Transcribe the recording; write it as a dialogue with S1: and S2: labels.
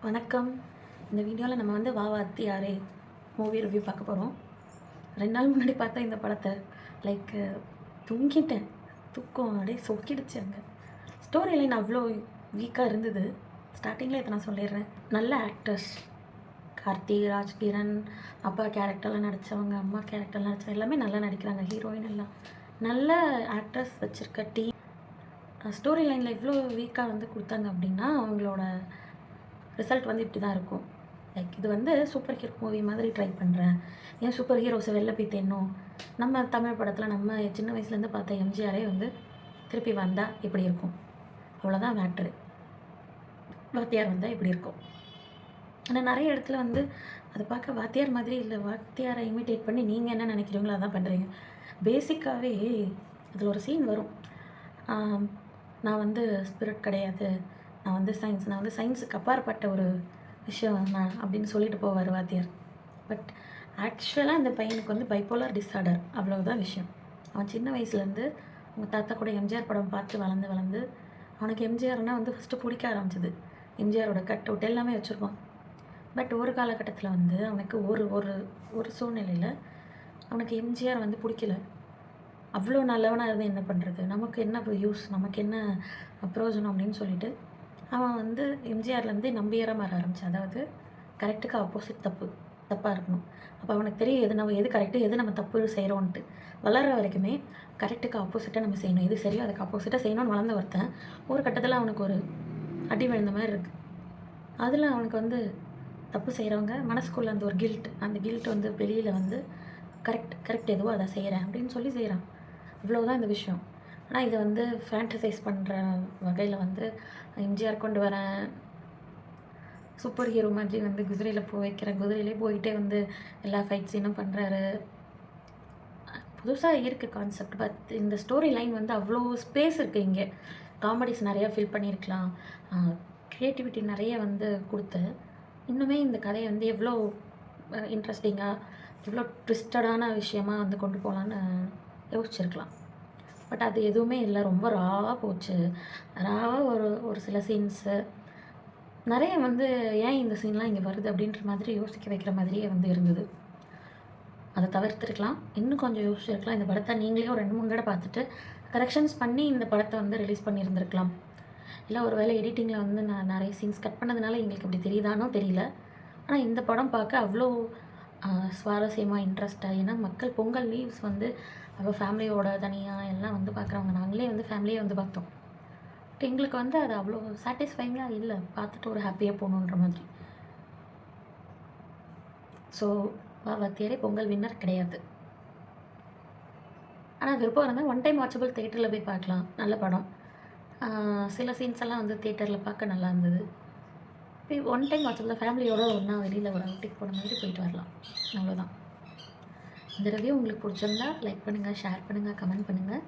S1: வணக்கம். இந்த வீடியோவில் நம்ம வந்து வா வாத்தியாரே மூவி ரிவ்யூ பார்க்க போகிறோம். 2 நாள் முன்னாடி பார்த்தேன் இந்த படத்தை. லைக் தூங்கிட்டேன். தூக்கம் அப்படியே சொக்கிடுச்சு. அங்கே ஸ்டோரி லைன் அவ்வளோ வீக்காக இருந்தது. ஸ்டார்டிங்கில் இதை நான் சொல்லிடுறேன். நல்ல ஆக்டர்ஸ், கார்த்தி, ராஜ்கிரண், அப்பா கேரக்டர்லாம் நடித்தவங்க, அம்மா கேரக்டர்லாம் நடித்தவங்க எல்லாமே நல்லா நடிக்கிறாங்க. ஹீரோயின் எல்லாம் நல்ல ஆக்டர்ஸ் வச்சுருக்க டீம். ஸ்டோரி லைனில் இவ்வளோ வீக்காக வந்து கொடுத்தாங்க அப்படின்னா அவங்களோட ரிசல்ட் வந்து இப்படி தான் இருக்கும். லைக் இது வந்து சூப்பர் ஹீரோ மூவி மாதிரி ட்ரை பண்ணுறேன். ஏன் சூப்பர் ஹீரோஸை வெளில போய் தேடணும்? நம்ம தமிழ் படத்தில் நம்ம சின்ன வயசுலேருந்து பார்த்த எம்ஜிஆரே வந்து திருப்பி வந்தால் இப்படி இருக்கும். அவ்வளோதான் மேட்ரு. வாத்தியார் வந்தால் இப்படி இருக்கும். ஆனால் நிறைய இடத்துல வந்து அதை பார்க்க வாத்தியார் மாதிரி இல்லை, வாத்தியாரை இமிட்டேட் பண்ணி நீங்கள் என்ன நினைக்கிறீங்களோ அதான் பண்ணுறீங்க. பேசிக்காகவே அதில் ஒரு சீன் வரும். நான் வந்து ஸ்பிரிட் கிடையாது, நான் வந்து சயின்ஸுக்கு அப்பாற்பட்ட ஒரு விஷயம் நான் அப்படின்னு சொல்லிட்டு போவார் வாத்தியார். பட் ஆக்சுவலாக இந்த பையனுக்கு வந்து பைப்போலார் டிஸார்டர், அவ்வளோதான் விஷயம். அவன் சின்ன வயசுலேருந்து அவங்க தாத்தா கூட எம்ஜிஆர் படம் பார்த்து வளர்ந்து அவனுக்கு எம்ஜிஆர்னால் வந்து ஃபஸ்ட்டு பிடிக்க ஆரம்பிச்சிது. எம்ஜிஆரோட கட் அவுட் எல்லாமே வச்சுருப்பான். பட் ஒரு காலகட்டத்தில் வந்து அவனுக்கு ஒரு ஒரு ஒரு சூழ்நிலையில் அவனுக்கு எம்ஜிஆர் வந்து பிடிக்கல. அவ்வளோ நல்லவனாக இருந்து என்ன பண்ணுறது, நமக்கு என்ன யூஸ், நமக்கு என்ன பிரயோஜனம் அப்படின்னு சொல்லிட்டு அவன் வந்து எம்ஜிஆர்லேருந்து நம்பியாராக மாற ஆரம்பித்தான். அதாவது கரெக்டுக்கு ஆப்போசிட் தப்பாக இருக்கணும். அப்போ அவனுக்கு தெரியும் எது கரெக்டு, எது நம்ம தப்பு செய்கிறோன்ட்டு. வளர்கிற வரைக்குமே கரெக்டுக்கு ஆப்போசிட்டாக நம்ம செய்யணும், எது சரியோ அதுக்கு ஆப்போசிட்டாக செய்யணும்னு வளர்ந்து ஒருத்தன் ஒரு கட்டத்தில் அவனுக்கு ஒரு அடி விழுந்த மாதிரி இருக்குது. அதில் அவனுக்கு வந்து தப்பு செய்கிறவங்க மனசுக்குள்ளே அந்த ஒரு அந்த கில்ட் வந்து வெளியில் வந்து கரெக்ட் எதுவோ அதை செய்கிறேன் அப்படின்னு சொல்லி செய்கிறான். இவ்வளோதான் இந்த விஷயம். ஆனால் இதை வந்து ஃபேண்டசைஸ் பண்ணுற வகையில் வந்து எம்ஜிஆர் கொண்டு வரேன், சூப்பர் ஹீரோ மாதிரி வந்து குதிரையில் வைக்கிறேன், குதிரையிலே போயிட்டே வந்து எல்லா ஃபைட் சீனும் பண்ணுறாரு. புதுசாக இருக்குது கான்செப்ட். பட் இந்த ஸ்டோரி லைன் வந்து அவ்வளோ ஸ்பேஸ் இருக்குது. இங்கே காமெடிஸ் நிறையா ஃபில் பண்ணியிருக்கலாம், க்ரியேட்டிவிட்டி நிறைய வந்து கொடுத்து இன்னுமே இந்த கதையை வந்து எவ்வளோ இன்ட்ரெஸ்டிங்காக, எவ்வளோ ட்விஸ்டடான விஷயமாக வந்து கொண்டு போகலான்னு யோசிச்சிருக்கலாம். பட் அது எதுவுமே இல்லை. ரொம்ப ராவாக போச்சு. ஒரு சில சீன்ஸு நிறைய வந்து ஏன் இந்த சீன்லாம் இங்கே வருது அப்படின்ற மாதிரி யோசிக்க வைக்கிற மாதிரியே வந்து இருந்தது. அதை தவிர்த்துருக்கலாம், இன்னும் கொஞ்சம் யோசிச்சிருக்கலாம். இந்த படத்தை நீங்களே ஒரு 2-3 தடவை பார்த்துட்டு கரெக்ஷன்ஸ் பண்ணி இந்த படத்தை வந்து ரிலீஸ் பண்ணியிருந்துருக்கலாம். இல்லை ஒரு வேளை எடிட்டிங்கில் வந்து நான் நிறைய சீன்ஸ் கட் பண்ணதுனால எங்களுக்கு அப்படி தெரியுதானோ தெரியல. ஆனால் இந்த படம் பார்க்க அவ்வளோ சுவாரஸ்யமாக, இன்ட்ரெஸ்ட்டாக. ஏன்னா மக்கள் பொங்கல் லீவ்ஸ் வந்து அவள் ஃபேமிலியோட தனியாக எல்லாம் வந்து பார்க்குறவங்க. நாங்களே வந்து ஃபேமிலியே வந்து பார்த்தோம். பட் எங்களுக்கு வந்து அது அவ்வளோ சாட்டிஸ்ஃபைங்காக இல்லை. பார்த்துட்டு ஒரு ஹாப்பியாக போகணுன்ற மாதிரி. ஸோ வாத்தியாரே பொங்கல் வின்னர் கிடையாது. ஆனால் விருப்பம் இருந்தால் ஒன் டைம் வாட்சபிள் தேட்டரில் போய் பார்க்கலாம். நல்ல படம். சில சீன்ஸ் எல்லாம் வந்து தேட்டரில் பார்க்க நல்லா இருந்தது. போய் ஒன் டைம் வாட்சபிள் ஃபேமிலியோட ஒன்றா வெளியில் ஒரு அவுட்டிங் போன மாதிரி போயிட்டு வரலாம். அவ்வளோதான். இந்த ரிவ்யூ உங்களுக்கு பிடிச்சிருந்தா லைக் பண்ணுங்கள், ஷேர் பண்ணுங்கள், கமெண்ட் பண்ணுங்கள்.